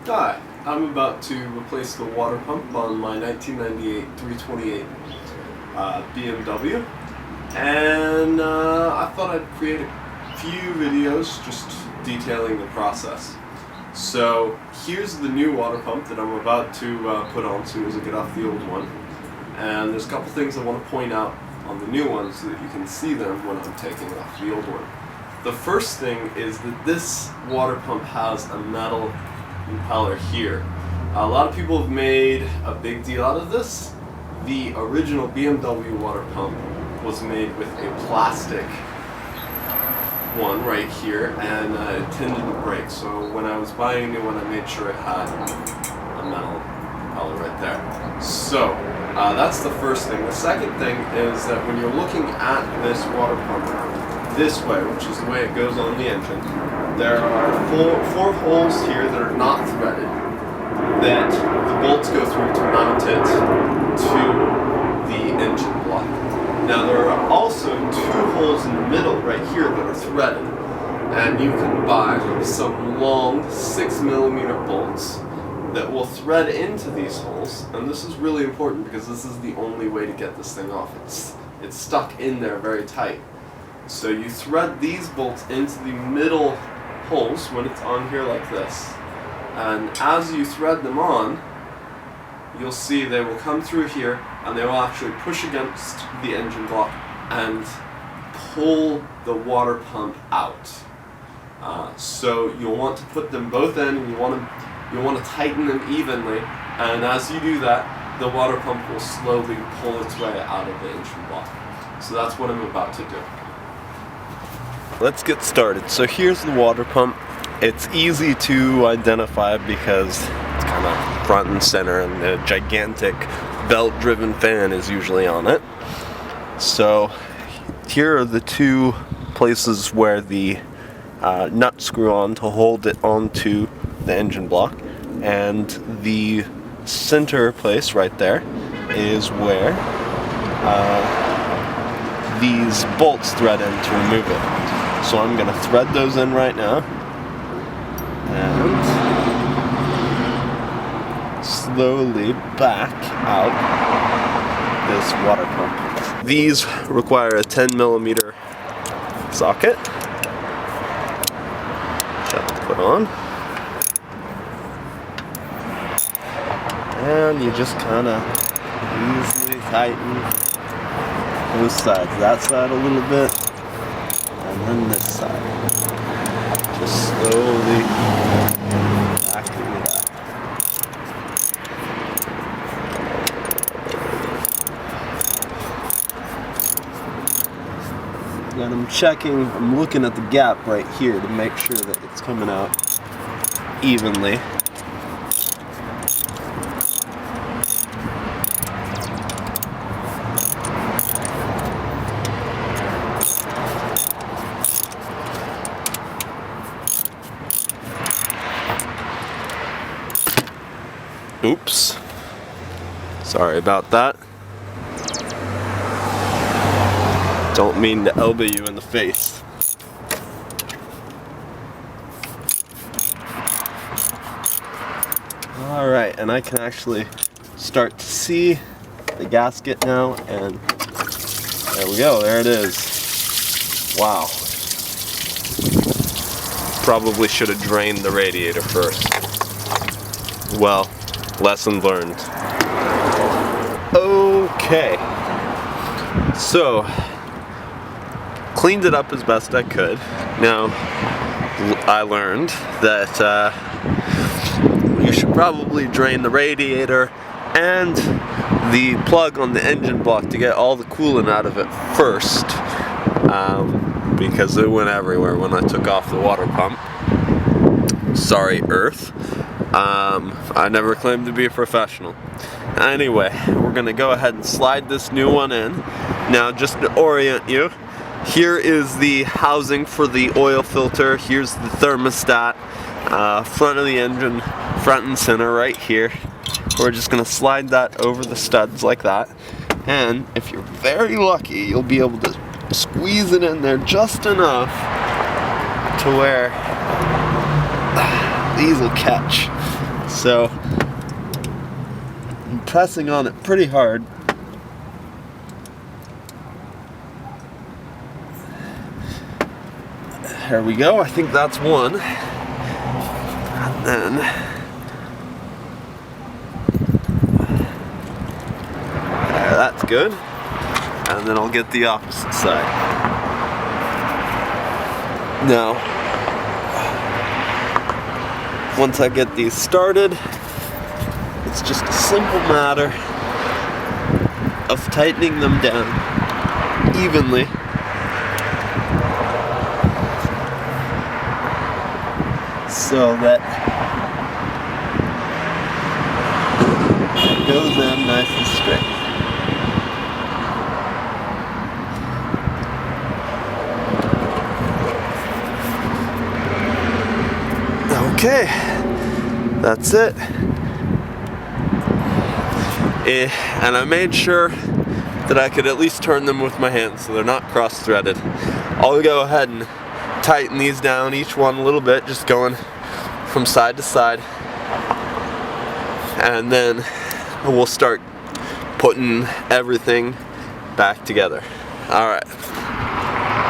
Hi, I'm about to replace the water pump on my 1998 328 BMW, and I thought I'd create a few videos just detailing the process. So here's the new water pump that I'm about to put on soon as I get off the old one, and there's a couple things I want to point out on the new one so that you can see them when I'm taking off the old one. The first thing is that this water pump has a metal impeller here. A lot of people have made a big deal out of this. The original BMW water pump was made with a plastic one right here, and it tended to break. So when I was buying a new one, I made sure it had a metal impeller right there. So that's the first thing. The second thing is that when you're looking at this water pump this way, which is the way it goes on the engine, there are four holes here that are not threaded that the bolts go through to mount it to the engine block. Now there are also two holes in the middle right here that are threaded, and you can buy some long 6mm bolts that will thread into these holes, and this is really important because this is the only way to get this thing off. It's stuck in there very tight. So you thread these bolts into the middle holes when it's on here like this, and as you thread them on, you'll see they will come through here and they will actually push against the engine block and pull the water pump out. So you'll want to put them both in, and you want to tighten them evenly, and as you do that, the water pump will slowly pull its way out of the engine block. So that's what I'm about to do. Let's get started. So here's the water pump. It's easy to identify because it's kind of front and center, and the gigantic belt-driven fan is usually on it. So here are the two places where the nuts screw on to hold it onto the engine block, and the center place right there is where these bolts thread in to remove it. So I'm going to thread those in right now and slowly back out this water pump. These require a 10mm socket to put on, and you just kind of easily tighten both sides. That side a little bit, and then this side. Just slowly backing it up. And I'm looking at the gap right here to make sure that it's coming out evenly. Oops. Sorry about that. Don't mean to elbow you in the face. Alright, and I can actually start to see the gasket now, and there we go, there it is. Wow. Probably should have drained the radiator first. Well, lesson learned. Okay. So, cleaned it up as best I could. Now, I learned that you should probably drain the radiator and the plug on the engine block to get all the coolant out of it first, because it went everywhere when I took off the water pump. Sorry, Earth. I never claimed to be a professional. Anyway, we're going to go ahead and slide this new one in. Now, just to orient you, here is the housing for the oil filter. Here's the thermostat, front of the engine, front and center right here. We're just going to slide that over the studs like that. And if you're very lucky, you'll be able to squeeze it in there just enough to where these will catch. So I'm pressing on it pretty hard. There we go, I think that's one. And then that's good. And then I'll get the opposite side. Now, once I get these started, it's just a simple matter of tightening them down evenly. So that it goes in nice and straight. Okay, that's it. And I made sure that I could at least turn them with my hands so they're not cross-threaded. I'll go ahead and tighten these down, each one a little bit, just going from side to side. And then we'll start putting everything back together. Alright.